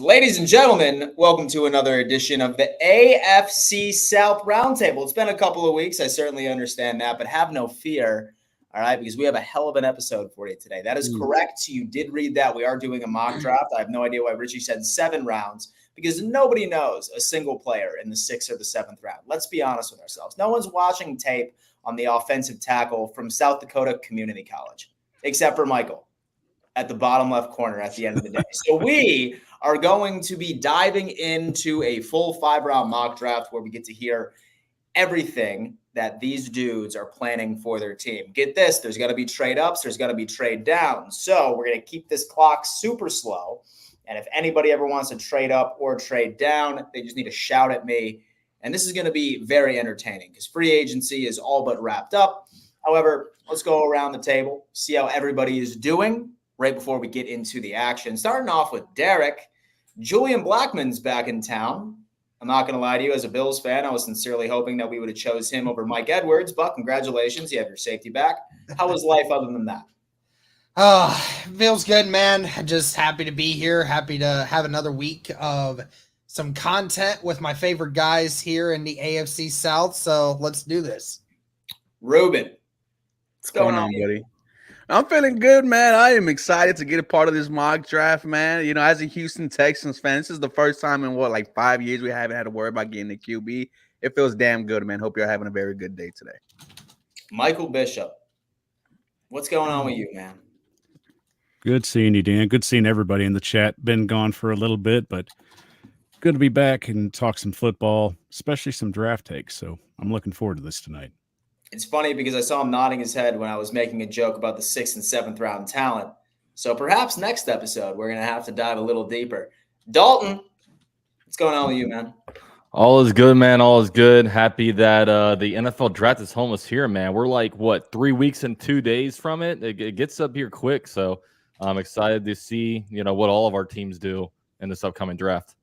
Ladies and gentlemen, welcome to another edition of the AFC South Roundtable. It's been a couple of weeks. I certainly understand that, but have no fear, all right, because we have a hell of an episode for you today. That is correct. You did read that. We are doing a mock draft. I have no idea why Richie said 7 rounds, because nobody knows a single player in the 6th or the 7th round. Let's be honest with ourselves. No one's watching tape on the offensive tackle from South Dakota Community College, except for Michael at the bottom left corner at the end of the day. So we are going to be diving into a full 5-round mock draft where we get to hear everything that these dudes are planning for their team. Get this, there's going to be trade ups, there's going to be trade downs. So we're going to keep this clock super slow. And if anybody ever wants to trade up or trade down, they just need to shout at me. And this is going to be very entertaining because free agency is all but wrapped up. However, let's go around the table, see how everybody is doing right before we get into the action. Starting off with Derek. Julian Blackmon's back in town. I'm not going to lie to you, as a Bills fan, I was sincerely hoping that we would have chose him over Mike Edwards, but congratulations, you have your safety back. How was life other than that? Feels good, man. Just happy to be here. Happy to have another week of some content with my favorite guys here in the AFC South. So let's do this. Ruben, what's going on, buddy? I'm feeling good, man. I am excited to get a part of this mock draft, man. You know, as a Houston Texans fan, this is the first time in 5 years we haven't had to worry about getting a QB. It feels damn good, man. Hope you're having a very good day today. Michael Bishop, what's going on with you, man? Good seeing you, Dan. Good seeing everybody in the chat. Been gone for a little bit, but good to be back and talk some football, especially some draft takes. So I'm looking forward to this tonight. It's funny because I saw him nodding his head when I was making a joke about the 6th and 7th round talent. So perhaps next episode, we're going to have to dive a little deeper. Dalton, what's going on with you, man? All is good, man. All is good. Happy that the NFL draft is almost here, man. We're 3 weeks and 2 days from it. It gets up here quick. So I'm excited to see, what all of our teams do in this upcoming draft.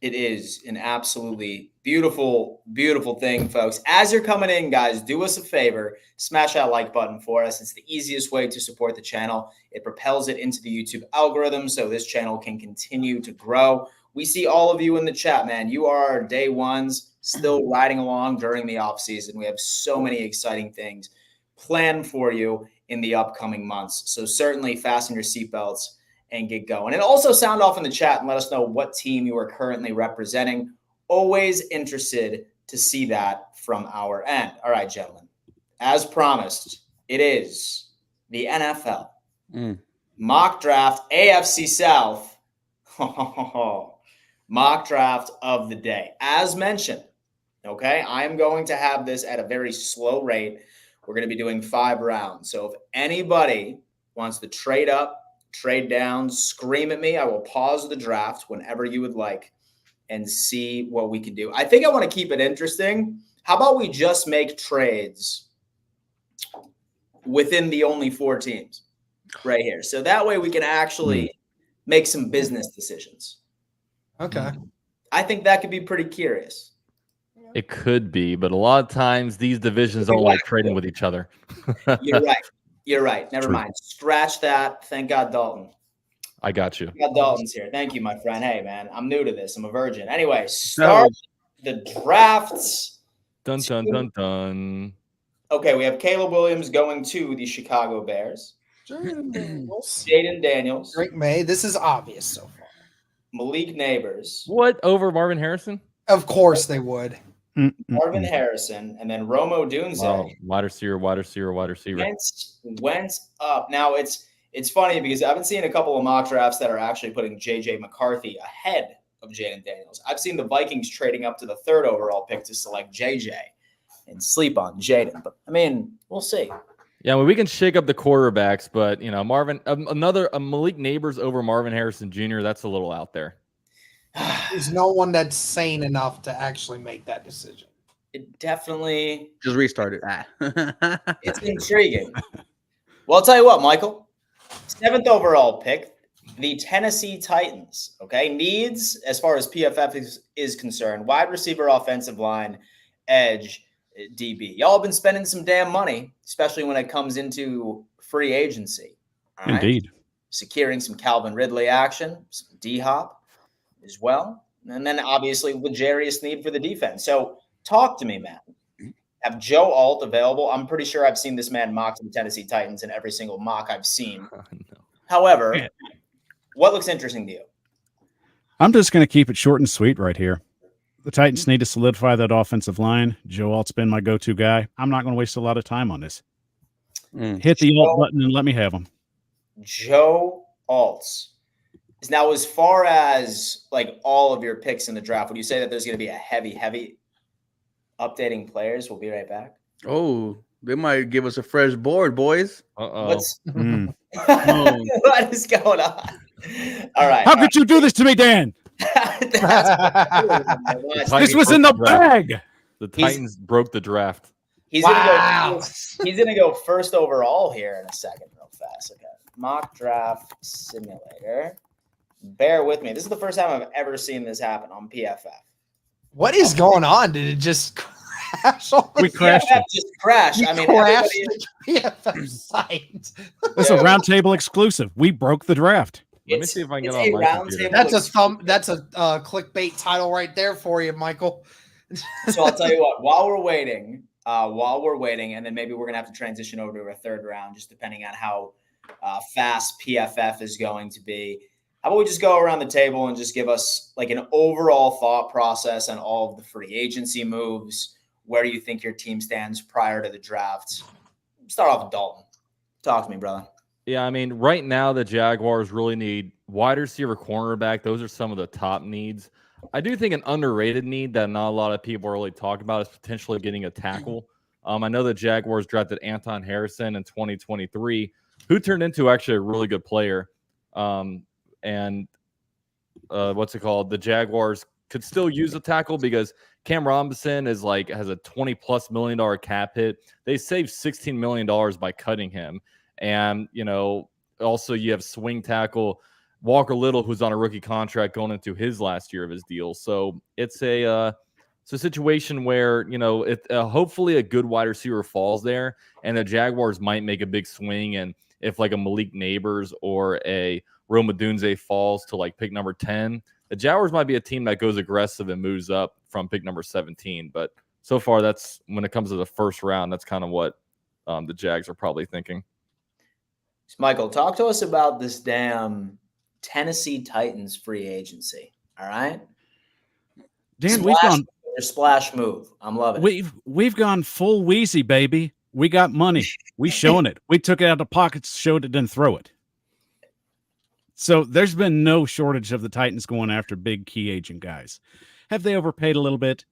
It is an absolutely beautiful, beautiful thing, folks. As you're coming in, guys, do us a favor. Smash that like button for us. It's the easiest way to support the channel. It propels it into the YouTube algorithm so this channel can continue to grow. We see all of you in the chat, man. You are our day ones still riding along during the off season. We have so many exciting things planned for you in the upcoming months. So certainly fasten your seatbelts and get going. And also sound off in the chat and let us know what team you are currently representing. Always interested to see that from our end. All right, gentlemen. As promised, it is the NFL. Mock draft, AFC South. Mock draft of the day. As mentioned, okay, I am going to have this at a very slow rate. We're going to be doing 5 rounds. So if anybody wants to trade up, trade down, scream at me. I will pause the draft whenever you would like and see what we can do. I think I want to keep it interesting. How about we just make trades within the only 4 teams right here? So that way we can actually make some business decisions. Okay. I think that could be pretty curious. It could be, but a lot of times these divisions don't like trading with each other. You're right. You're right. Never mind. Scratch that. Thank God, Dalton. I got you. Thank God Dalton's here. Thank you, my friend. Hey, man, I'm new to this. I'm a virgin. Anyway, start the drafts. Dun, dun, dun, dun. Okay, we have Caleb Williams going to the Chicago Bears. Jaden Daniels. Drake May. This is obvious so far. Malik Neighbors. What, over Marvin Harrison? Of course they would. Marvin Harrison, and then Romo Dunze. Wow. Wide receiver. Went up. Now, it's funny because I've been seeing a couple of mock drafts that are actually putting J.J. McCarthy ahead of Jaden Daniels. I've seen the Vikings trading up to the 3rd overall pick to select J.J. and sleep on Jaden. But, I mean, we'll see. Yeah, we can shake up the quarterbacks, but, Marvin, a Malik Neighbors over Marvin Harrison Jr., that's a little out there. There's no one that's sane enough to actually make that decision. It definitely just restarted. It's intriguing. Well, I'll tell you what, Michael. 7th overall pick, the Tennessee Titans. Okay, needs as far as PFF is concerned: wide receiver, offensive line, edge, DB. Y'all have been spending some damn money, especially when it comes into free agency. Indeed. Securing some Calvin Ridley action, some D-Hop. as well. And then obviously L'Jarius Sneed for the defense. So talk to me, man. Have Joe Alt available? I'm pretty sure I've seen this man mock the Tennessee Titans in every single mock I've seen. No. However, what looks interesting to you? I'm just going to keep it short and sweet right here. The Titans need to solidify that offensive line. Joe Alt's been my go-to guy. I'm not going to waste a lot of time on this. Hit the Alt button and let me have him. Joe Alt. Now, as far as like all of your picks in the draft, would you say that there's going to be a heavy updating players? We'll be right back. Oh, they might give us a fresh board, boys. What's Mm. what is going on? All right. How could you do this to me, Dan? This was in the bag. The Titans broke the draft. He's gonna go first overall here in a second, real fast. Okay. Mock draft simulator. Bear with me. This is the first time I've ever seen this happen on PFF. What is going on? Did it just crash? We crashed PFF it. just crashed. I mean, crashed everybody, the PFF site. It's a roundtable exclusive. We broke the draft. Let me see if I can it's get on a my round computer. table. That's a clickbait title right there for you, Michael. So I'll tell you what. While we're waiting, and then maybe we're gonna have to transition over to a third round, just depending on how fast PFF is going to be. How about we just go around the table and just give us like an overall thought process on all of the free agency moves? Where do you think your team stands prior to the draft? Start off with Dalton. Talk to me, brother. Yeah, I mean, right now the Jaguars really need wide receiver, cornerback. Those are some of the top needs. I do think an underrated need that not a lot of people really talk about is potentially getting a tackle. I know the Jaguars drafted Anton Harrison in 2023, who turned into actually a really good player. And what's it called? The Jaguars could still use a tackle because Cam Robinson has a $20+ million cap hit. They saved $16 million by cutting him. And, also you have swing tackle Walker Little, who's on a rookie contract going into his last year of his deal. So it's a situation where, hopefully a good wide receiver falls there and the Jaguars might make a big swing. And if like a Malik Neighbors or a Rome Odunze falls to like pick number 10, the Jaguars might be a team that goes aggressive and moves up from pick number 17. But so far, that's when it comes to the first round, that's kind of what the Jags are probably thinking. Michael, talk to us about this damn Tennessee Titans free agency. All right, Dan, we've gone splash move. I'm loving it. We've gone full Wheezy, baby. We got money. We showing it. We took it out of the pockets, showed it, didn't throw it. So there's been no shortage of the Titans going after big key agent guys. Have they overpaid a little bit?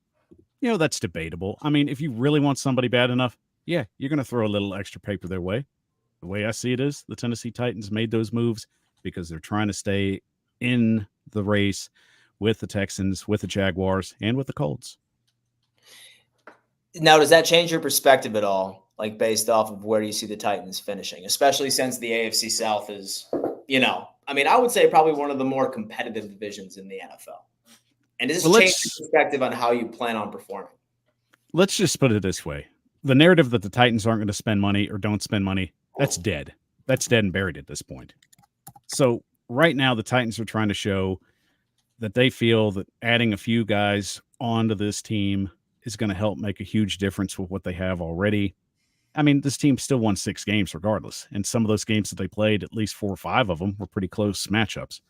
That's debatable. I mean, if you really want somebody bad enough, yeah, you're going to throw a little extra paper their way. The way I see it is the Tennessee Titans made those moves because they're trying to stay in the race with the Texans, with the Jaguars, and with the Colts. Now, does that change your perspective at all, like based off of where you see the Titans finishing, especially since the AFC South is, I would say probably one of the more competitive divisions in the NFL. And does this change your perspective on how you plan on performing? Let's just put it this way. The narrative that the Titans aren't going to spend money or don't spend money, that's dead. That's dead and buried at this point. So right now, the Titans are trying to show that they feel that adding a few guys onto this team is going to help make a huge difference with what they have already. I mean, this team still won 6 games regardless. And some of those games that they played, at least 4 or 5 of them were pretty close matchups.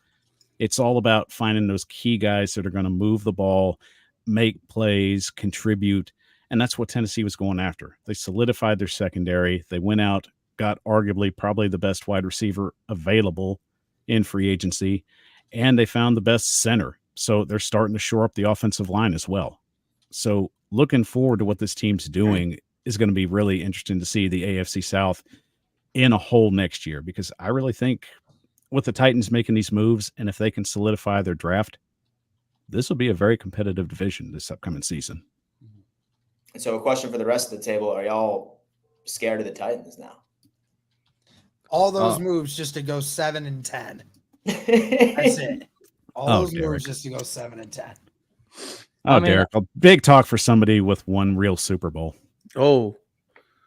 It's all about finding those key guys that are going to move the ball, make plays, contribute. And that's what Tennessee was going after. They solidified their secondary. They went out, got arguably probably the best wide receiver available in free agency, and they found the best center. So they're starting to shore up the offensive line as well. So looking forward to what this team's doing is going to be really interesting to see the AFC South in a whole next year, because I really think with the Titans making these moves, and if they can solidify their draft, this will be a very competitive division this upcoming season. And so a question for the rest of the table, are y'all scared of the Titans now? All those moves just to go 7-10. That's it. All those moves just to go 7-10. Derek, a big talk for somebody with one real Super Bowl. Oh,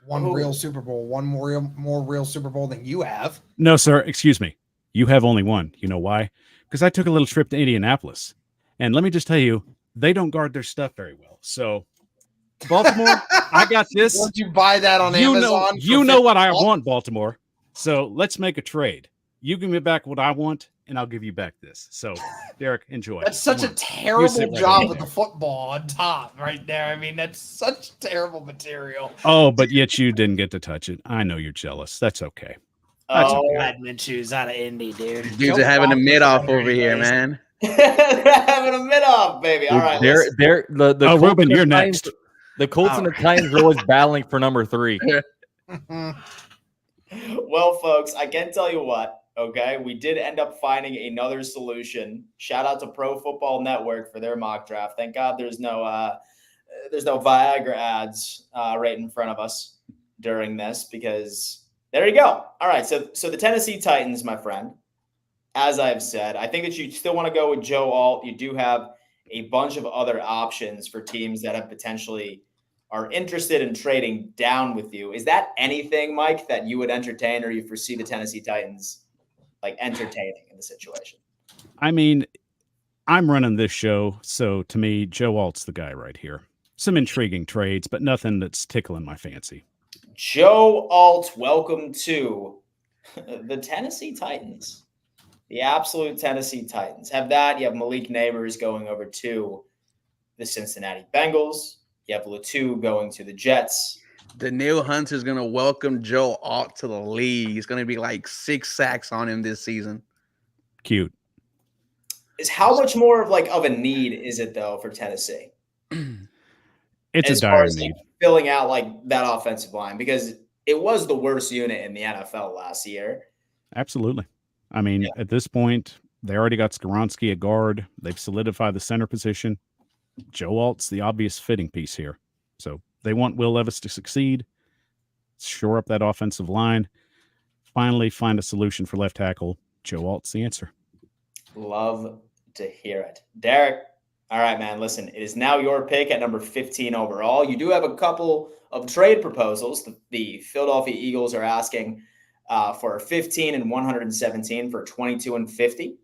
one real Super Bowl, one more real Super Bowl than you have. No, sir. Excuse me. You have only one. You know why? Because I took a little trip to Indianapolis. And let me just tell you, they don't guard their stuff very well. So, Baltimore, I got this. Won't you buy that on Amazon? You know what I want, Baltimore. So let's make a trade. You give me back what I want, and I'll give you back this. So, Derek, enjoy. That's such a sit terrible right job there. with the football on top right there. I mean, that's such terrible material. Oh, but yet you didn't get to touch it. I know you're jealous. That's okay. That's Oh, Redmond shoes out of Indy, dude. Dudes are having a mid-off over here, man. they're having a mid-off, baby. All right, listen. The Oh, Colts Ruben, and the you're Titans- next. The Colts and the Titans are always battling for number 3. Well, folks, I can tell you what, okay? We did end up finding another solution. Shout out to Pro Football Network for their mock draft. Thank God there's no Viagra ads right in front of us during this, because there you go. All right, so the Tennessee Titans, my friend, as I've said, I think that you still want to go with Joe Alt. You do have a bunch of other options for teams that have potentially are interested in trading down with you. Is that anything, Mike, that you would entertain, or you foresee the Tennessee Titans like entertaining in the situation? I mean, I'm running this show, so to me, Joe Alt's the guy right here. Some intriguing trades, but nothing that's tickling my fancy. Joe Alt, welcome to the Tennessee Titans. The absolute Tennessee Titans. Have that. You have Malik Neighbors going over to the Cincinnati Bengals. You have Latu going to the Jets. Danielle Hunter's going to welcome Joe Alt to the league. He's going to be like 6 sacks on him this season. Cute. Is how much more of a need is it, though, for Tennessee? It's As a far dire as need. filling out like that offensive line, because it was the worst unit in the NFL last year. Absolutely. I mean, at this point, they already got Skoronski at guard. They've solidified the center position. Joe Alt's the obvious fitting piece here. So they want Will Levis to succeed, shore up that offensive line, finally find a solution for left tackle. Joe Alt's the answer. Love to hear it. Derek, all right, man, listen, it is now your pick at number 15 overall. You do have a couple of trade proposals. The Philadelphia Eagles are asking for 15 and 117 for 22 and 50.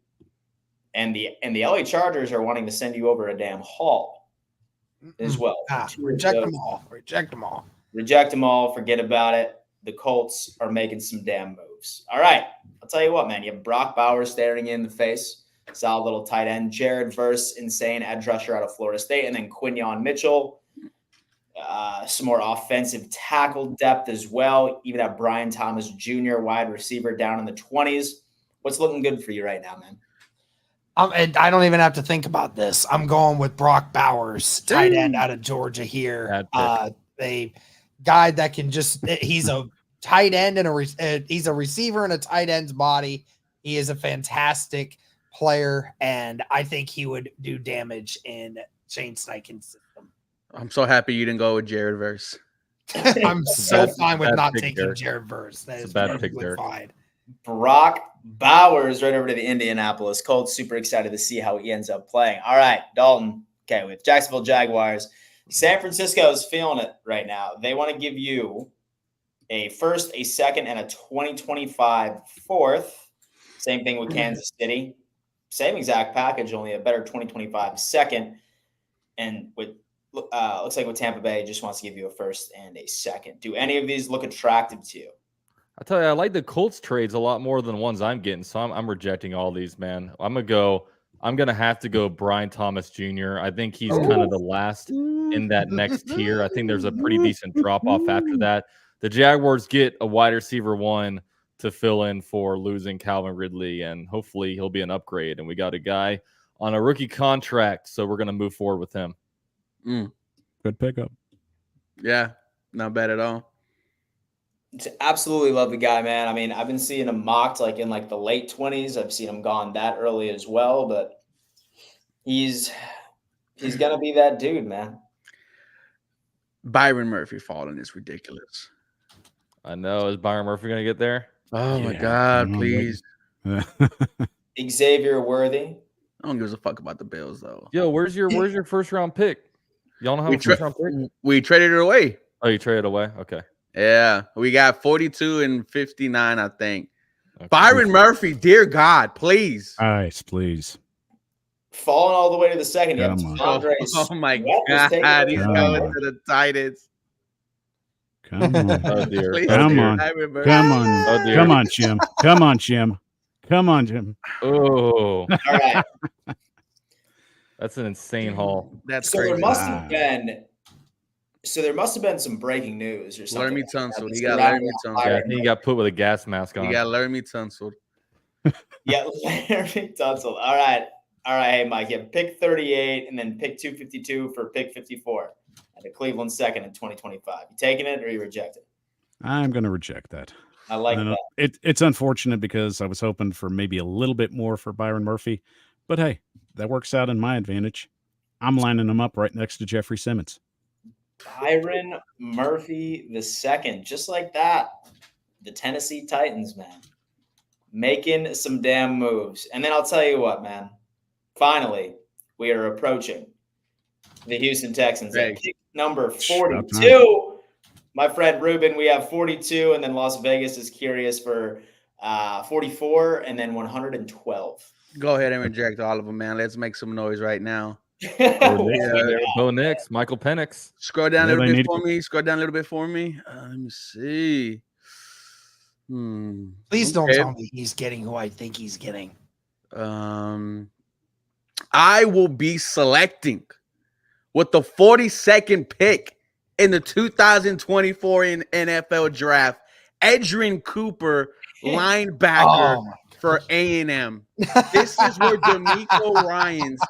And the LA Chargers are wanting to send you over a damn haul as well. Reject them all. Reject them all. Reject them all. Forget about it. The Colts are making some damn moves. All right. I'll tell you what, man. You have Brock Bowers staring you in the face. Solid little tight end. Jared Verse, insane edge rusher out of Florida State. And then Quinyon Mitchell. Some more offensive tackle depth as well. Even have Brian Thomas Jr., wide receiver, down in the 20s. What's looking good for you right now, man? And I don't even have to think about this. I'm going with Brock Bowers, tight end out of Georgia here. A guy that can he's a tight end and he's a receiver in a tight end's body. He is a fantastic player, and I think he would do damage in Shane Steichen's system. I'm so happy you didn't go with Jared Verse. I'm so fine with not pick, taking Derek. Jared Verse. That It's is a bad pick, perfectly Derek. fine. Brock Bowers right over to the Indianapolis Colts. Super excited to see how he ends up playing. All right, Dalton. Okay, with Jacksonville Jaguars. San Francisco is feeling it right now. They want to give you a first, a second, and a 2025 fourth. Same thing with Kansas City. Same exact package, only a better 2025 second. And with looks like with Tampa Bay, just wants to give you a first and a second. Do any of these look attractive to you? I tell you, I like the Colts trades a lot more than the ones I'm getting, so I'm rejecting all these, man. I'm gonna have to go Brian Thomas Jr. I think he's kind of the last in that next tier. I think there's a pretty decent drop off after that. The Jaguars get a wide receiver 1 to fill in for losing Calvin Ridley, and hopefully he'll be an upgrade. And we got a guy on a rookie contract, so we're gonna move forward with him. Good pickup. Yeah, not bad at all. Absolutely love the guy, man. I mean, I've been seeing him mocked like in like the late 20s. I've seen him gone that early as well, but he's gonna be that dude, man. Byron Murphy falling is ridiculous. I know. Is Byron Murphy gonna get there? Oh my Yeah. God, please. Xavier Worthy. I don't give a fuck about the Bills though. Yo, where's your first round pick? Y'all don't have a first round pick? We traded it away. Oh, you traded away? Okay. Yeah, we got 42 and 59, I think. Okay. Byron Murphy, dear God, please. Nice, please. falling all the way to the second. You have Come on. Andre Oh my Sweat was taking God, it he's there. going on. to the Titans. Come on. Oh dear. Please Oh Come dear. on. remember. Come on. Oh dear. Come on, Jim. Come on, Jim. Come on, Jim. Oh, All right. that's an insane haul. That's So crazy. there must Wow. have been. So there must have been some breaking news or something. Laramie like that Tunsil. that's He got surrounding Laramie Tunsil. Yeah, I Byron think he got put with a gas mask on. He got Laramie Tunsil. Yeah, Larry Tunsil. All right. Hey, Mike, you have pick 38 and then pick 252 for pick 54 at the Cleveland second in 2025. You taking it or you reject it? I'm going to reject that. I like And, that. It's unfortunate because I was hoping for maybe a little bit more for Byron Murphy, but hey, that works out in my advantage. I'm lining him up right next to Jeffrey Simmons. Byron Murphy the second, just like that. The Tennessee Titans, man, making some damn moves. And then I'll tell you what, man. Finally, we are approaching the Houston Texans at pick number 42. My friend Ruben, we have 42, and then Las Vegas is curious for 44, and then 112. Go ahead and reject all of them, man. Let's make some noise right now. Bo Nix, Michael Penix. Scroll down Yeah, a little they bit need for me. Scroll down a little bit for me. Let me see. Please don't Okay. tell me he's getting who I think he's getting. I will be selecting with the 42nd pick in the 2024 NFL draft, Edgerrin Cooper, linebacker Oh, for A&M. This is where D'Amico Ryans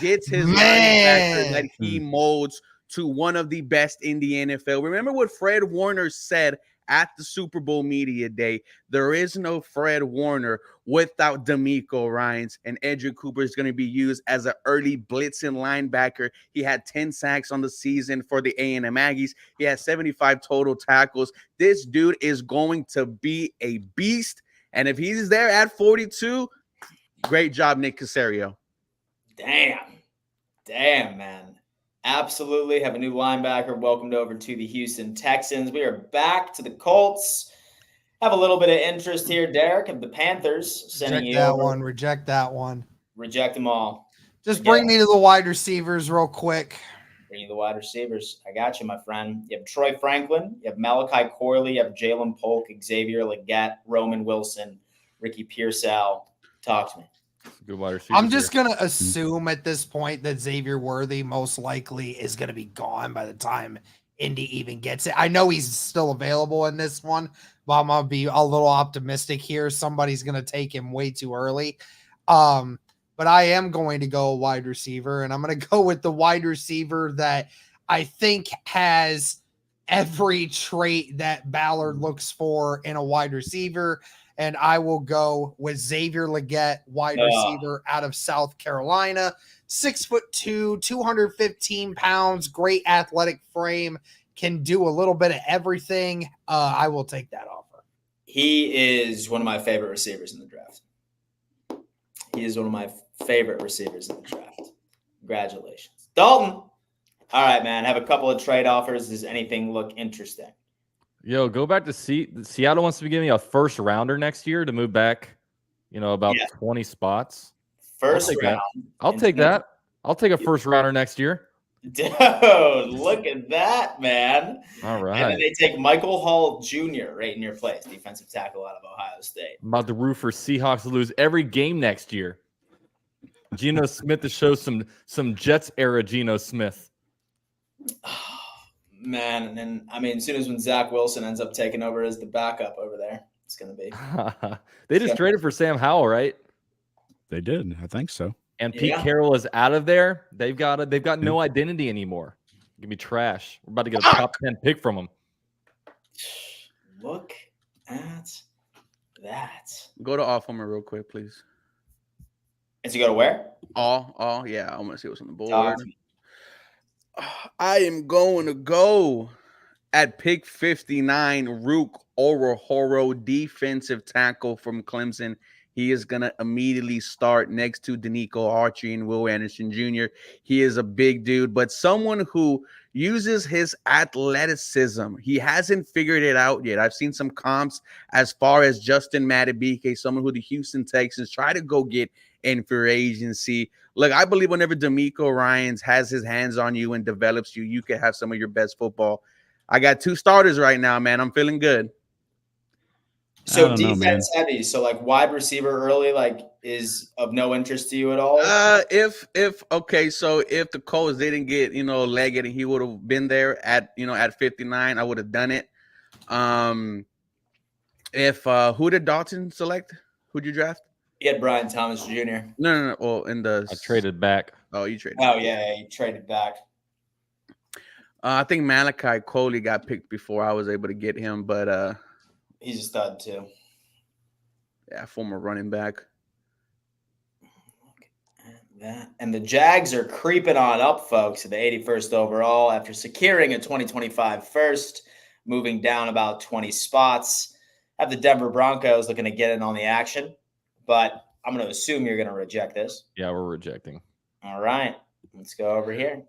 gets his linebacker Man. that he molds to one of the best in the NFL. Remember what Fred Warner said at the Super Bowl Media Day? There is no Fred Warner without D'Amico Ryans, and Edgerrin Cooper is going to be used as an early blitzing linebacker. He had 10 sacks on the season for the A&M Aggies. He has 75 total tackles. This dude is going to be a beast, and if he's there at 42, great job, Nick Caserio. Damn, man. Absolutely. Have a new linebacker welcomed over to the Houston Texans. We are back to the Colts. Have a little bit of interest here, Derek, of the Panthers sending Reject you that over. one. Reject that one. Reject them all. Just bring me to the wide receivers real quick. Bring you the wide receivers. I got you, my friend. You have Troy Franklin. You have Malachi Corley. You have Jalen Polk, Xavier Legette, Roman Wilson, Ricky Pearsall. Talk to me. Good wide receiver. I'm just going to assume at this point that Xavier Worthy most likely is going to be gone by the time Indy even gets it. I know he's still available in this one, but I'm going to be a little optimistic here. Somebody's going to take him way too early. But I am going to go wide receiver, and I'm going to go with the wide receiver that I think has every trait that Ballard looks for in a wide receiver. And I will go with Xavier Legette, wide receiver out of South Carolina. 6'2", 215 pounds, great athletic frame, can do a little bit of everything. I will take that offer. He is one of my favorite receivers in the draft. He is one of my favorite receivers in the draft. Congratulations. Dalton. All right, man. Have a couple of trade offers. Does anything look interesting? Yo, go back to Seattle wants to give me a first rounder next year to move back, about 20 spots. First round. I'll take that. I'll take a first rounder next year. Dude, look at that, man. All right. And then they take Michael Hall Jr. right in your place, defensive tackle out of Ohio State. I'm about to root for Seahawks to lose every game next year. Geno Smith to show some Jets era Geno Smith. Man, and then as soon as when Zach Wilson ends up taking over as the backup over there, it's gonna be. They just traded for Sam Howell, right? They did. I think so. And Pete Carroll is out of there. They've got no identity anymore. It's gonna be trash. We're about to get a top 10 pick from them. Look at that. Go to all for me real quick, please. Is he go to where? All, yeah. I want to see what's on the board. I am going to go at pick 59, Rook Orohoro, defensive tackle from Clemson. He is going to immediately start next to Danico Archie and Will Anderson Jr. He is a big dude, but someone who uses his athleticism. He hasn't figured it out yet. I've seen some comps as far as Justin Madubuike, someone who the Houston Texans try to go get in free agency. Look, I believe whenever D'Amico Ryans has his hands on you and develops you, you can have some of your best football. I got 2 starters right now, man. I'm feeling good. I So don't know, man. defense heavy. So like wide receiver early, like is of no interest to you at all. If okay, so if the Colts didn't get Leggett and he would have been there at 59, I would have done it. If who did Dalton select? Who'd you draft? He had Brian Thomas Jr. No. Well, in the I traded back. Oh, you traded. Oh yeah, he traded back. I think Malachi Coley got picked before I was able to get him, but He's a stud too. yeah, former running back. And the Jags are creeping on up, folks, to the 81st overall after securing a 2025 first, moving down about 20 spots. Have the Denver Broncos looking to get in on the action, but I'm going to assume you're going to reject this. Yeah, we're rejecting. All right, let's go over here.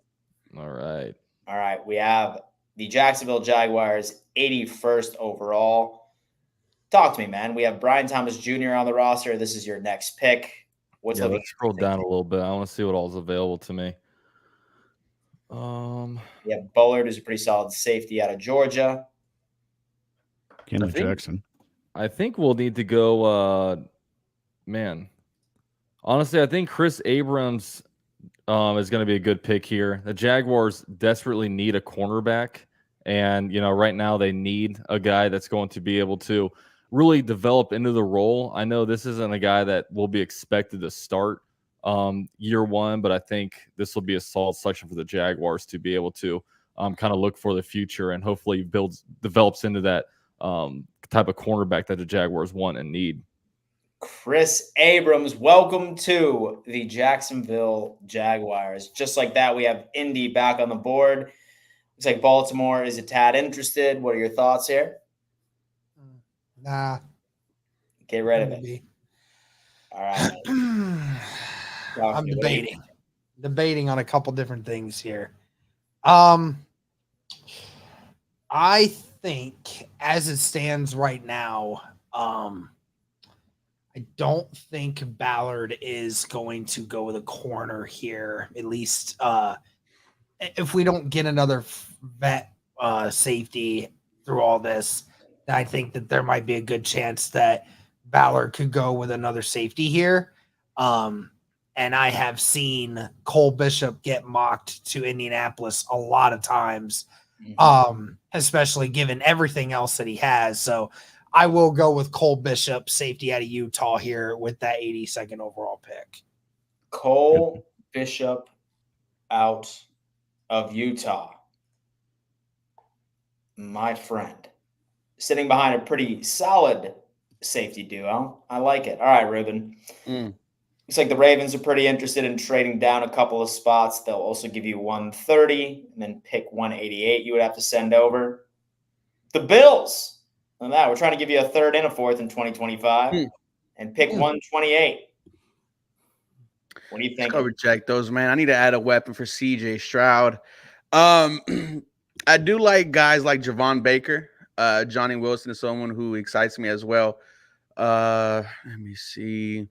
All right. All right, we have the Jacksonville Jaguars 81st overall. Talk to me, man. We have Brian Thomas Jr. on the roster. This is your next pick. What's Yeah, looking? let's scroll down a little bit. I want to see what all's available to me. Yeah, Bullard is a pretty solid safety out of Georgia. Kenneth Jackson. I think we'll need to go. Man, honestly, I think Chris Abrams is going to be a good pick here. The Jaguars desperately need a cornerback, and right now they need a guy that's going to be able to really develop into the role. I know this isn't a guy that will be expected to start year one, but I think this will be a solid selection for the Jaguars to be able to kind of look for the future and hopefully develops into that type of cornerback that the Jaguars want and need. Chris Abrams, welcome to the Jacksonville Jaguars. Just like that, we have Indy back on the board. Looks like Baltimore is a tad interested. What are your thoughts here? Nah. Get rid of it. All right. I'm debating on a couple different things here. I think as it stands right now, I don't think Ballard is going to go with a corner here, at least if we don't get another vet safety through all this. I think that there might be a good chance that Ballard could go with another safety here. And I have seen Cole Bishop get mocked to Indianapolis a lot of times, especially given everything else that he has. So I will go with Cole Bishop, safety out of Utah here with that 82nd overall pick. Cole Bishop out of Utah. My friend. Sitting behind a pretty solid safety duo. I like it. All right, Ruben. Looks like the Ravens are pretty interested in trading down a couple of spots. They'll also give you 130 and then pick 188 you would have to send over. The Bills. On that, we're trying to give you a third and a fourth in 2025 and pick 128. What do you think? I'll reject those, man. I need to add a weapon for CJ Stroud. I do like guys like Javon Baker. Johnny Wilson is someone who excites me as well. Let me see.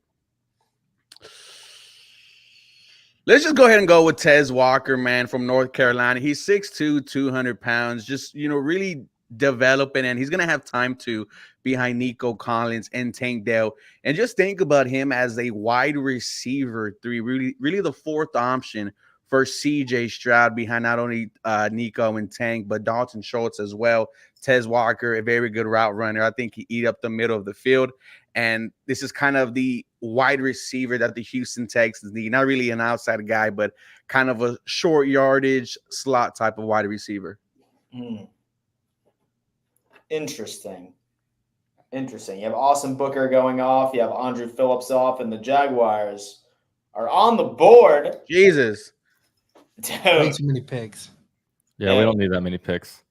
Let's just go ahead and go with Tez Walker, man, from North Carolina. He's 6'2", 200 pounds, just, really developing, and he's going to have time to behind Nico Collins and Tank Dell. And just think about him as a wide receiver 3, really the fourth option for CJ Stroud behind not only Nico and Tank, but Dalton Schultz as well. Tez Walker, a very good route runner. I think he eat up the middle of the field. And this is kind of the wide receiver that the Houston Texans need. Not really an outside guy, but kind of a short yardage slot type of wide receiver. Interesting. You have Austin Booker going off. You have Andrew Phillips off, and the Jaguars are on the board. Jesus. Dude. Way too many picks. Yeah, we don't need that many picks.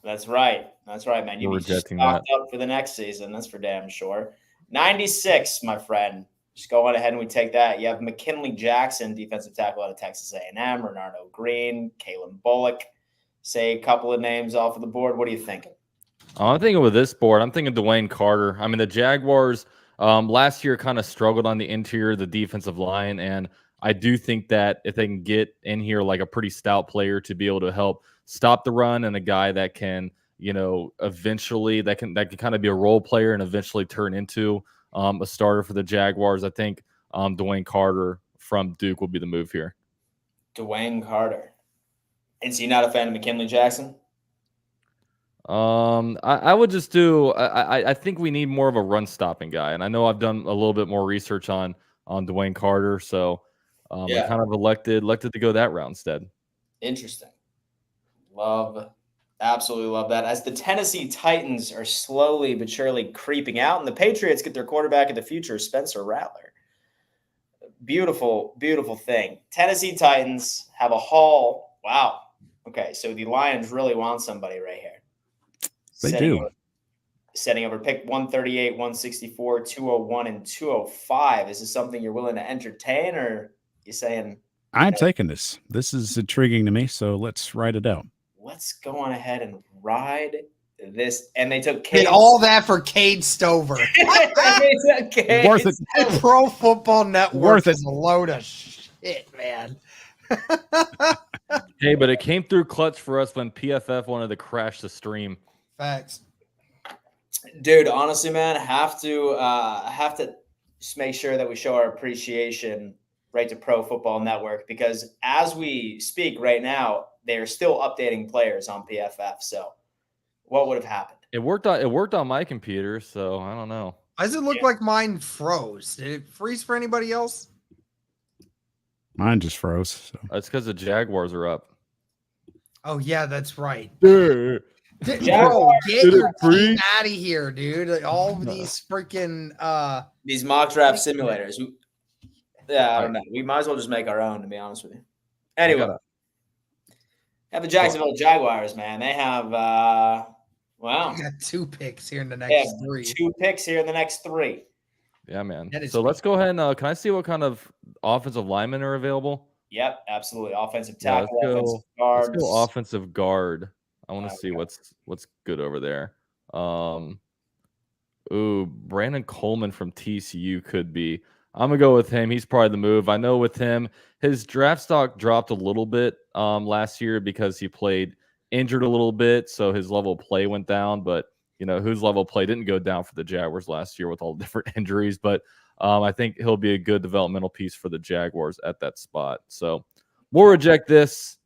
That's right, man. You'll be rejecting stocked up for the next season. That's for damn sure. 96, my friend. Just go on ahead and we take that. You have McKinley Jackson, defensive tackle out of Texas A&M, Renardo Green, Kalen Bullock. Say a couple of names off of the board. What are you thinking? I'm thinking with this board, I'm thinking Dwayne Carter. I mean, the Jaguars Last year kind of struggled on the interior, the defensive line, and I do think that if they can get in here like a pretty stout player to be able to help stop the run and a guy that can, eventually that can kind of be a role player and eventually turn into a starter for the Jaguars, I think Dwayne Carter from Duke will be the move here. Dwayne Carter. Is he not a fan of McKinley Jackson? I would just do. I think we need more of a run stopping guy, and I know I've done a little bit more research on Dwayne Carter, so I kind of elected to go that route instead. Interesting. Absolutely love that. As the Tennessee Titans are slowly but surely creeping out, and the Patriots get their quarterback of the future, Spencer Rattler. Beautiful, beautiful thing. Tennessee Titans have a haul. Wow. Okay, so the Lions really want somebody right here. Setting over pick 138, 164, 201, and 205. Is this something you're willing to entertain, or you saying? I'm taking this. This is intriguing to me, so let's ride it out. Let's go on ahead and ride this. And they took Cade. All that for Cade Stover. Worth it. And Pro Football Network Worth it. is a load of shit, man. Hey, but it came through clutch for us when PFF wanted to crash the stream. Facts. Dude, honestly, man, have to just make sure that we show our appreciation right to Pro Football Network, because as we speak right now, they are still updating players on PFF. So what would have happened? It worked on my computer, so I don't know. Why does it look like mine froze? Did it freeze for anybody else? Mine just froze. So. That's because the Jaguars are up. Oh yeah, that's right. Dude. Bro, get your team out of here, dude. Like, all of these freaking these mock draft simulators. Yeah, I don't know. We might as well just make our own, to be honest with you. Anyway, have the Jacksonville Jaguars, man. They have we got 2 picks here in the next 3. 2 picks here in the next 3. Yeah, man. So let's go ahead and can I see what kind of offensive linemen are available? Yep, absolutely. Offensive tackle, offensive guards. Let's go offensive guard. I want to see what's good over there. Brandon Coleman from TCU could be. I'm gonna go with him. He's probably the move. I know with him, his draft stock dropped a little bit last year because he played injured a little bit, so his level of play went down. But whose level of play didn't go down for the Jaguars last year with all the different injuries. But I think he'll be a good developmental piece for the Jaguars at that spot. So we'll reject this.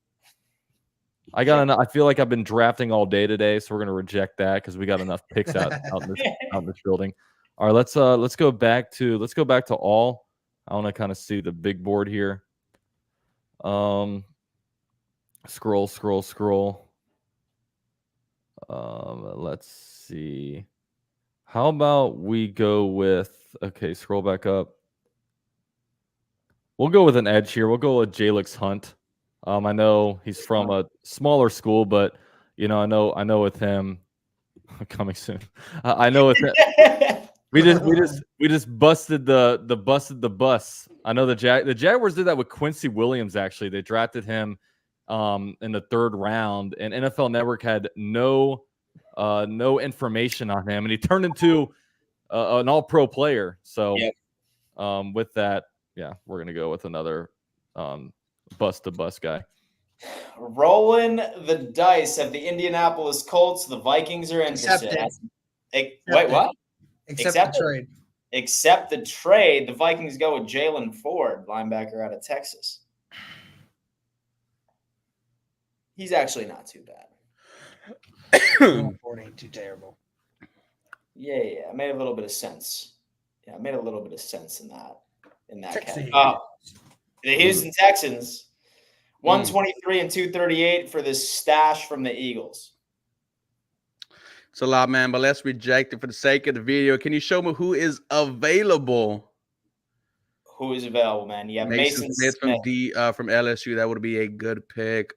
I feel like I've been drafting all day today, so we're gonna reject that because we got enough picks out in this building. All right, let's go back to all. I want to kind of see the big board here. Scroll. Let's see. How about we go with scroll back up. We'll go with an edge here. We'll go with Jalix Hunt. I know he's from a smaller school, but I know with him coming soon. I know with him. We just busted the bus. I know the Jaguars did that with Quincy Williams. Actually, they drafted him in the 3rd round, and NFL Network had no information on him, and he turned into an All-Pro player. So, with that, we're gonna go with another bust to bust guy. Rolling the dice of the Indianapolis Colts. The Vikings are interested. Wait, what? Accept the trade. Accept the trade. The Vikings go with Jalen Ford, linebacker out of Texas. He's actually not too bad. Ford ain't too terrible. Yeah. It made a little bit of sense. Yeah, it made a little bit of sense in that case. The Houston Texans, 123 and 238 for this stash from the Eagles. It's a lot, man, but let's reject it for the sake of the video. Can you show me who is available? Who is available, man? You have Mason Smith from LSU. That would be a good pick.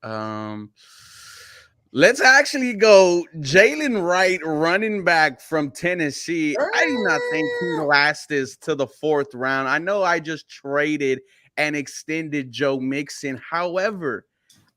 Let's actually go Jalen Wright, running back from Tennessee. I do not think he lasts to the 4th round. I know I just traded and extended Joe Mixon. However,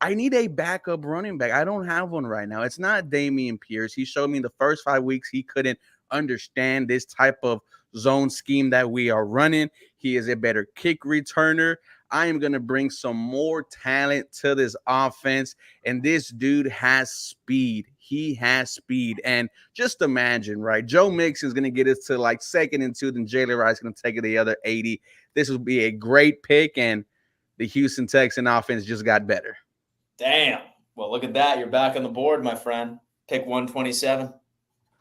I need a backup running back. I don't have one right now. It's not Damian Pierce. He showed me the first 5 weeks he couldn't understand this type of zone scheme that we are running. He is a better kick returner. I am going to bring some more talent to this offense. And this dude has speed. He has speed. And just imagine, right? Joe Mixon is going to get us to like 2nd and 2. Then Jalen Rice is going to take it the other 80. This would be a great pick. And the Houston Texan offense just got better. Damn. Well, look at that. You're back on the board, my friend. Pick 127.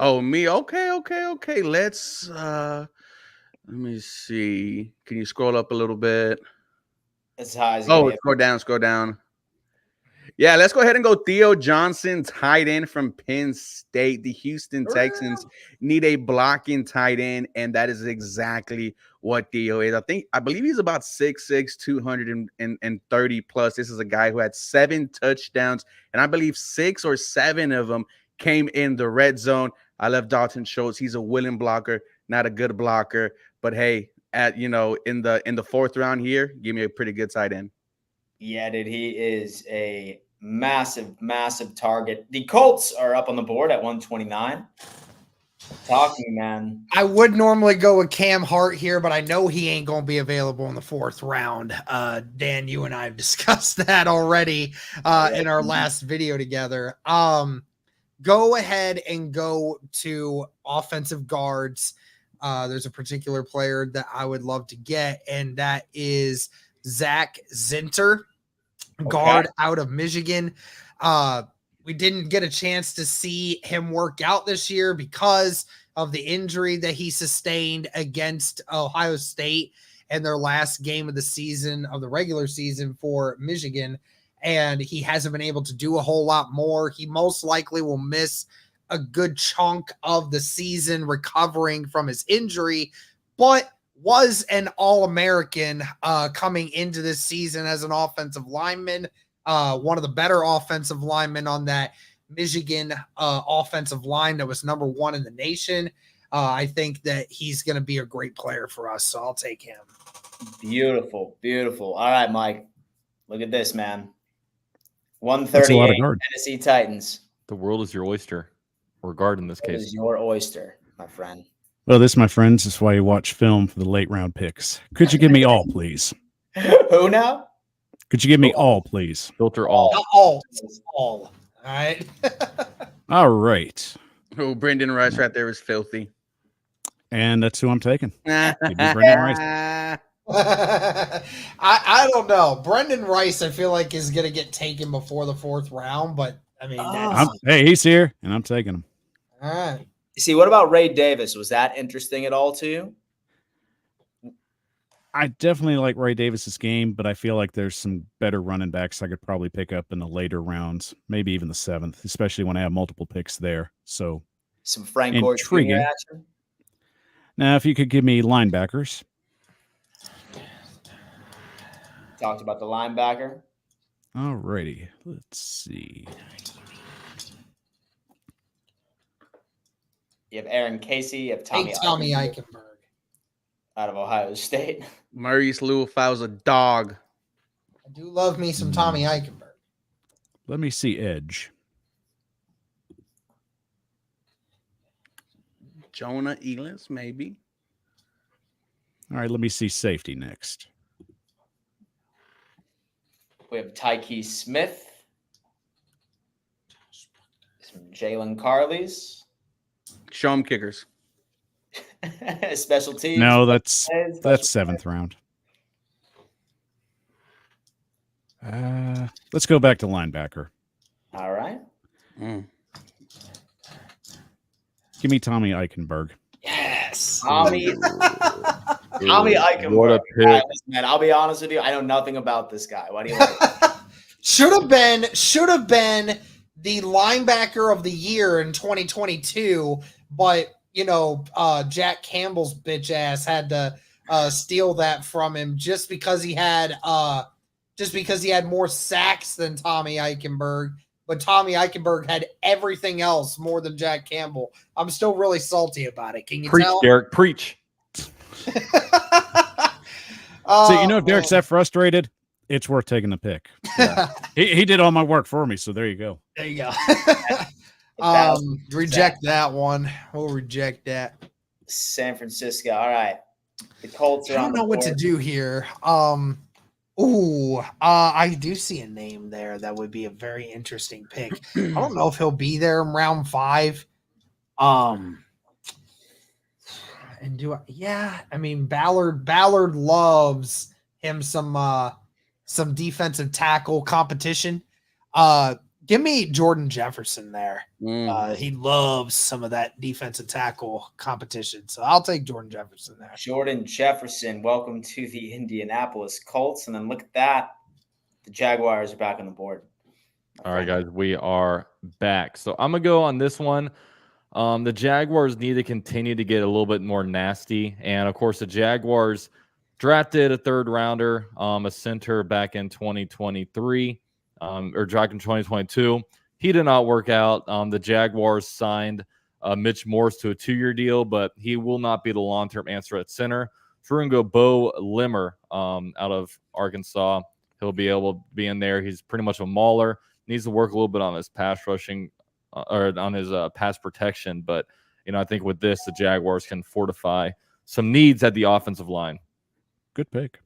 Oh, me? Okay. Let's let me see. Can you scroll up a little bit? As high as Scroll down. Yeah, let's go ahead and go Theo Johnson, tight end from Penn State. The Houston Texans need a blocking tight end, and that is exactly what Theo is. I believe he's about 6'6", 230 plus. This is a guy who had 7 touchdowns, and I believe 6 or 7 of them came in the red zone. I love Dalton Schultz. He's a willing blocker, not a good blocker, but hey, in the 4th round here, give me a pretty good tight end. Yeah, dude, he is a massive target. The Colts are up on the board at 129. Talking, man. I would normally go with Cam Hart here, but I know he ain't going to be available in the 4th round. Dan, you and I have discussed that already in our last video together. Go ahead and go to offensive guards. There's a particular player that I would love to get, and that is Zach Zinter, guard out of Michigan. We didn't get a chance to see him work out this year because of the injury that he sustained against Ohio State in their last game of the season, of the regular season for Michigan. And he hasn't been able to do a whole lot more. He most likely will miss a good chunk of the season recovering from his injury, but was an All-American coming into this season as an offensive lineman, one of the better offensive linemen on that Michigan offensive line that was number 1 in the nation. I think that he's going to be a great player for us, so I'll take him. Beautiful. All right, Mike. Look at this, man. That's a lot of 138 guard. Tennessee Titans. The world is your oyster, or guard in this It case. is your oyster, my friend. Well, this, my friends, is why you watch film for the late round picks. Could you give me all, please? Who now? Could you give me all, please? Filter all. All. All right. All right. Oh, Brendan Rice right there is filthy. And that's who I'm taking. Give me Brendan Rice. I don't know. Brendan Rice, I feel like, is going to get taken before the 4th round, but I mean, Hey, he's here, and I'm taking him. all right. See, what about Ray Davis? Was that interesting at all to you? I definitely like Ray Davis's game, but I feel like there's some better running backs I could probably pick up in the later rounds, maybe even the 7th, especially when I have multiple picks there. So Some Frank Gore Jr. intriguing. action? Now, if you could give me linebackers. Talked about the linebacker. All righty. Let's see. You have Aaron Casey. You have Tommy Eichenberg. out of Ohio State. Maurice Lewis a dog. I do love me some Tommy Eichenberg. Let me see edge. Jonah Elis, maybe. All right, let me see safety next. We have Tyke Smith. Some Jalen Carleys. Show 'em kickers. Special teams. No, that's 7th round. Let's go back to linebacker. All right. Give me Tommy Eichenberg. Yes. Tommy Eichenberg. What a pick. All right, listen, man, I'll be honest with you. I know nothing about this guy. Why do you like him? Should have been the linebacker of the year in 2022, but Jack Campbell's bitch ass had to steal that from him just because he had more sacks than Tommy Eichenberg. But Tommy Eichenberg had everything else more than Jack Campbell. I'm still really salty about it. Can you Preach, tell? Derek, preach. So, if Derek's that frustrated, it's worth taking the pick. Yeah. He did all my work for me, so there you go. There you go. Thousand Reject that one. We'll reject that. San Francisco. All right. The Colts are I on don't the know what to board. do here. I do see a name there that would be a very interesting pick. I don't know if he'll be there in round 5. And I mean Ballard loves him some defensive tackle competition. Give me Jordan Jefferson there. He loves some of that defensive tackle competition. So I'll take Jordan Jefferson there. Jordan Jefferson, welcome to the Indianapolis Colts. And then look at that. The Jaguars are back on the board. All right, guys, we are back. So I'm going to go on this one. The Jaguars need to continue to get a little bit more nasty. And, of course, the Jaguars drafted a third rounder, a center back in 2023, or drafted in 2022. He did not work out. The Jaguars signed Mitch Morse to a 2-year deal, but he will not be the long-term answer at center. So we're going to go Bo Limmer out of Arkansas. He'll be able to be in there. He's pretty much a mauler. Needs to work a little bit on his pass rushing or on his pass protection. But, I think with this, the Jaguars can fortify some needs at the offensive line. Good pick.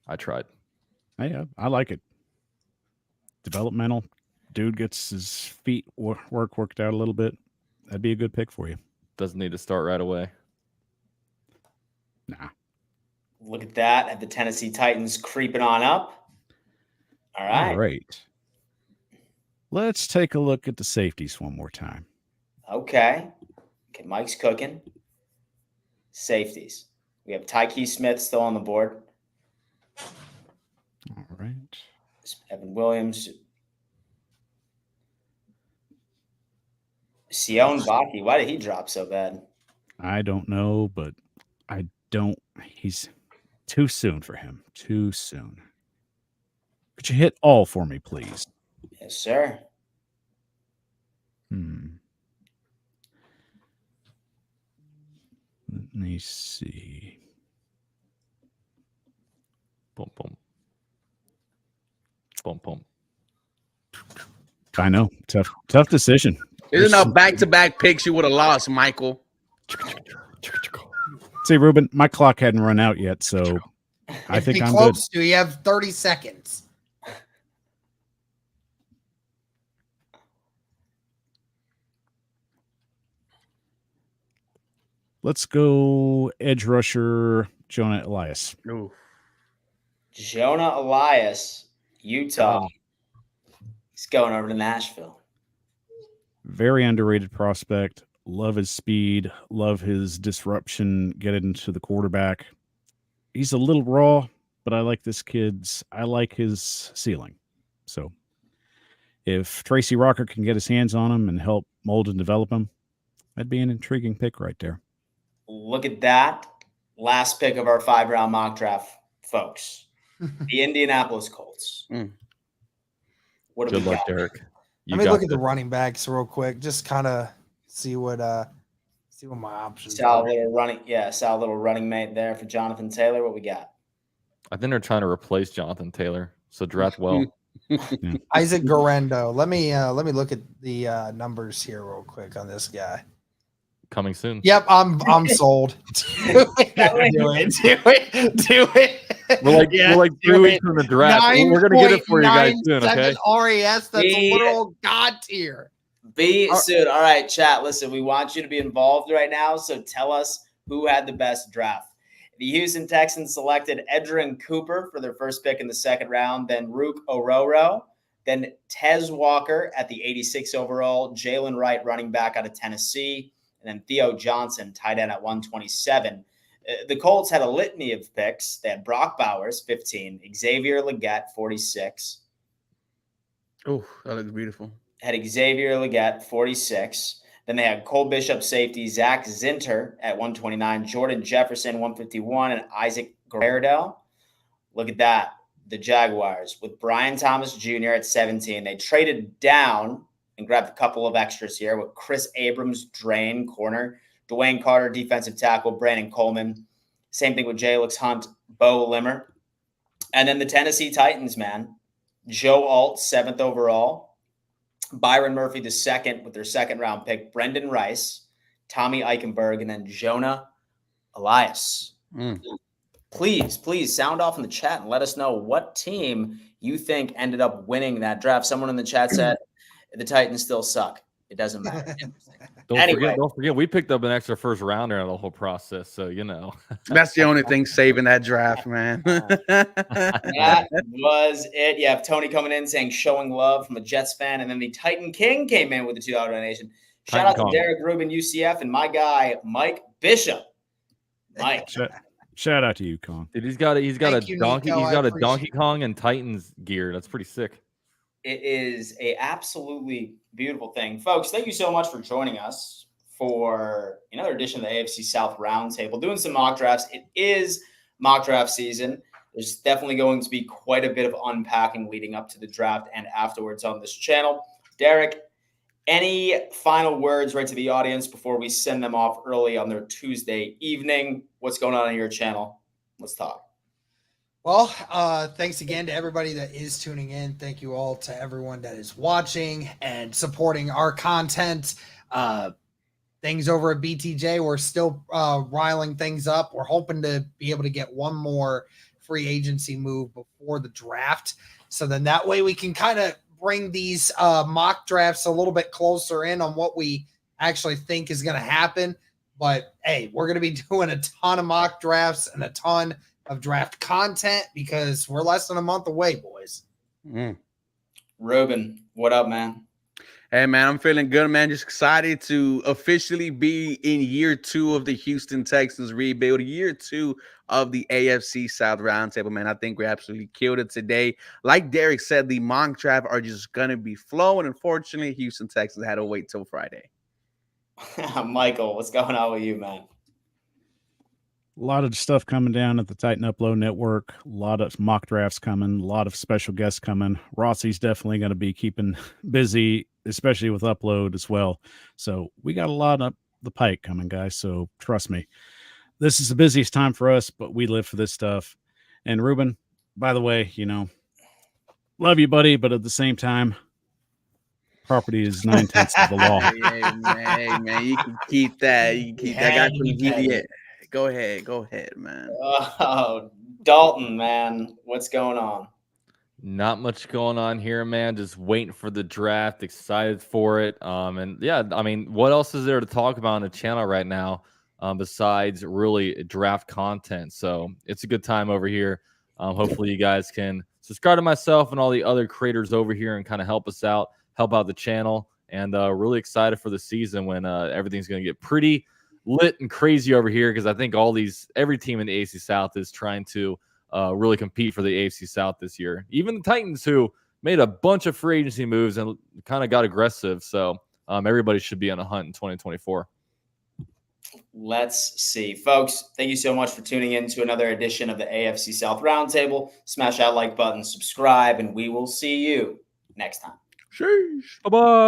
I tried. Yeah, I like it. Developmental. Dude gets his feet worked out a little bit. That'd be a good pick for you. Doesn't need to start right away. Nah. Look at that. At the Tennessee Titans creeping on up. All right. All right. Let's take a look at the safeties one more time. Okay, Mike's cooking. Safeties. We have Tyke Smith still on the board. All right. Evan Williams. Sion Baki. Why did he drop so bad? I don't know, but he's too soon for him. Too soon. Could you hit all for me, please? Yes, sir. Let me see. Boom, boom. Boom, boom. I know. Tough decision. There's enough back-to-back picks you would have lost, Michael. See, Ruben, my clock hadn't run out yet, so I think I'm good. To. You have 30 seconds. Let's go edge rusher Jonah Elias. Ooh. Jonah Elias, Utah. He's going over to Nashville. Very underrated prospect. Love his speed. Love his disruption. Get it into the quarterback. He's a little raw, but I like this kid's. I like his ceiling. So if Tracy Rocker can get his hands on him and help mold and develop him, that'd be an intriguing pick right there. Look at that. Last pick of our 5-round mock draft, folks. The Indianapolis Colts. What do Good we luck, got? Derek. Let me look at the running backs real quick. Just kind of see what my options Sal are. little running mate there for Jonathan Taylor. What we got? I think they're trying to replace Jonathan Taylor. So draft well. Isaac Garendo. Let me look at the numbers here real quick on this guy. Coming soon. Yep, I'm sold. Do it. We're like 3 weeks from the draft. We're gonna get it for you guys soon, okay? RES, that's a literal god tier. Soon. All right, chat. Listen, we want you to be involved right now. So tell us who had the best draft. The Houston Texans selected Edgerrin Cooper for their first pick in the second round, then Rook Ororo, then Tez Walker at the 86 overall, Jalen Wright, running back out of Tennessee, and then Theo Johnson, tight end at 127. The Colts had a litany of picks. They had Brock Bowers, 15, Xavier Legette, 46. Oh, that looks beautiful. Had Xavier Legette, 46. Then they had Cole Bishop, safety, Zach Zinter at 129, Jordan Jefferson, 151, and Isaac Guerrero. Look at that. The Jaguars with Brian Thomas Jr. at 17. They traded down and grabbed a couple of extras here with Chris Abrams, Drain, corner, Dwayne Carter, defensive tackle, Brandon Coleman. Same thing with Jalix Hunt, Bo Limmer. And then the Tennessee Titans, man. Joe Alt, 7th overall. Byron Murphy, the 2nd with their 2nd-round pick. Brendan Rice, Tommy Eichenberg, and then Jonah Elias. Please sound off in the chat and let us know what team you think ended up winning that draft. Someone in the chat said the Titans still suck. It doesn't matter. Don't forget, we picked up an extra first rounder in the whole process. So, That's the only thing saving that draft, man. That was it. You have Tony coming in saying showing love from a Jets fan. And then the Titan King came in with the $2 donation. Shout out to Derek Rubin, UCF, and my guy, Mike Bishop. Mike. Shout out to you, Kong. Dude, he's got a Donkey Kong and Titans gear. That's pretty sick. It is a absolutely beautiful thing. Folks, thank you so much for joining us for another edition of the AFC South Roundtable, doing some mock drafts. It is mock draft season. There's definitely going to be quite a bit of unpacking leading up to the draft and afterwards on this channel. Derek, any final words right to the audience before we send them off early on their Tuesday evening? What's going on your channel? Let's talk. Well, thanks again to everybody that is tuning in. Thank you all to everyone that is watching and supporting our content. Things over at BTJ, we're still riling things up. We're hoping to be able to get one more free agency move before the draft. So then that way we can kind of bring these mock drafts a little bit closer in on what we actually think is going to happen. But, hey, we're going to be doing a ton of mock drafts and a ton of draft content because we're less than a month away, boys. Ruben, what up, man? Hey, man, I'm feeling good, man. Just excited to officially be in year 2 of the Houston Texans rebuild, year 2 of the AFC South Roundtable, man. I think we absolutely killed it today. Like Derek said, the mock draft are just going to be flowing. Unfortunately, Houston Texans had to wait till Friday. Michael, what's going on with you, man? A lot of stuff coming down at the Titan Upload Network. A lot of mock drafts coming. A lot of special guests coming. Rossi's definitely going to be keeping busy, especially with Upload as well. So we got a lot up the pike coming, guys. So trust me, this is the busiest time for us, but we live for this stuff. And Ruben, by the way, love you, buddy, but at the same time, property is 9/10 of the law. Hey, man, you can keep that. You can keep that guy from GDA. Go ahead, man. Oh, Dalton, man, what's going on? Not much going on here, man. Just waiting for the draft. Excited for it. And yeah, I mean, what else is there to talk about on the channel right now besides really draft content? So it's a good time over here. Hopefully you guys can subscribe to myself and all the other creators over here and kind of help us out, help out the channel. And really excited for the season when everything's going to get pretty lit and crazy over here because I think every team in the AFC South is trying to really compete for the AFC South this year. Even the Titans, who made a bunch of free agency moves and kind of got aggressive. So everybody should be on a hunt in 2024. Let's see. Folks, thank you so much for tuning in to another edition of the AFC South Roundtable. Smash that like button, subscribe, and we will see you next time. Sheesh. Bye-bye.